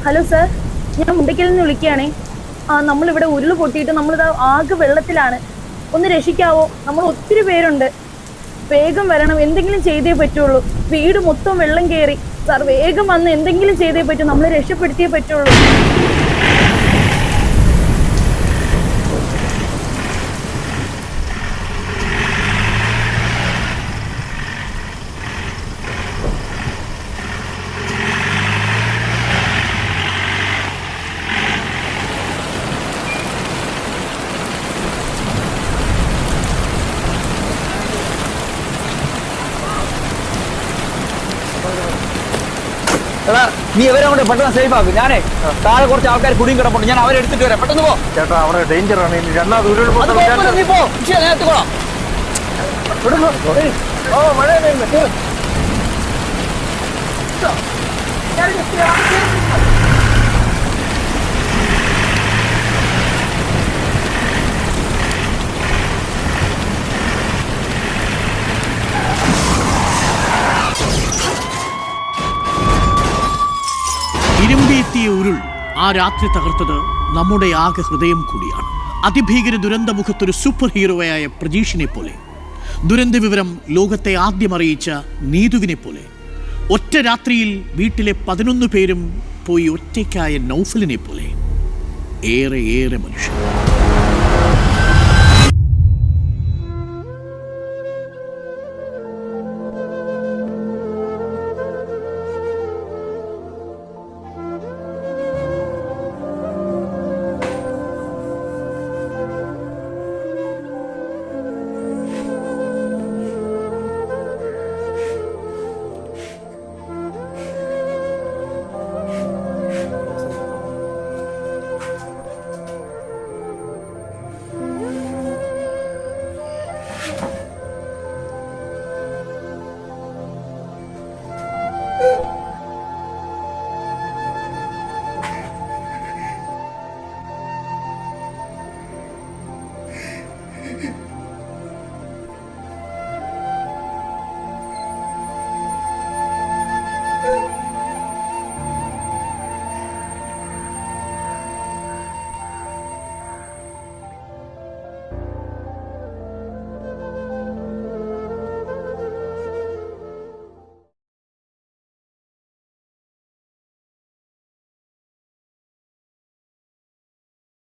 Hello sir, ഞാൻ മുണ്ടയ്ക്കൽ നിന്ന് വിളിക്കുകയാണേ. നമ്മളിവിടെ ഉരുള് പൊട്ടിയിട്ട് നമ്മളിത് ആകെ വെള്ളത്തിലാണ്. ഒന്ന് രക്ഷിക്കാവോ? നമ്മൾ ഒത്തിരി പേരുണ്ട്. വേഗം വരണം, എന്തെങ്കിലും ചെയ്തേ പറ്റുള്ളൂ. വീട് മൊത്തം വെള്ളം കയറി. സാർ വേഗം വന്ന് എന്തെങ്കിലും ചെയ്തേ പറ്റൂ, നമ്മളെ രക്ഷപ്പെടുത്തിയേ പറ്റുള്ളൂ. എടാ, നീ ഇവരെ കൊണ്ട് പെട്ടെന്ന് സേഫ് ആക്കും. ഞാനേ താഴെ കുറച്ച് ആൾക്കാർ കുടിയും കിടപ്പുണ്ട്, ഞാൻ അവരെ എടുത്തിട്ട് വരാം. പെട്ടെന്ന് പോ ചേട്ടാ, അവിടെ ഡേഞ്ചർ ആണ്. രണ്ടാമത് നീ പോ, നേരത്തെ പോടാം. ഇരുമ്പേറ്റിയ ഉരുൾ ആ രാത്രി തകർത്തത് നമ്മുടെ ആകെ ഹൃദയം കൂടിയാണ്. അതിഭീകര ദുരന്തമുഖത്തൊരു സൂപ്പർ ഹീറോയായ പ്രജീഷിനെ പോലെ, ദുരന്ത വിവരം ലോകത്തെ ആദ്യം അറിയിച്ച നീതുവിനെ പോലെ, ഒറ്റ രാത്രിയിൽ വീട്ടിലെ 11 പേരും പോയി ഒറ്റയ്ക്കായ നൗഫലിനെ പോലെ ഏറെ മനുഷ്യർ.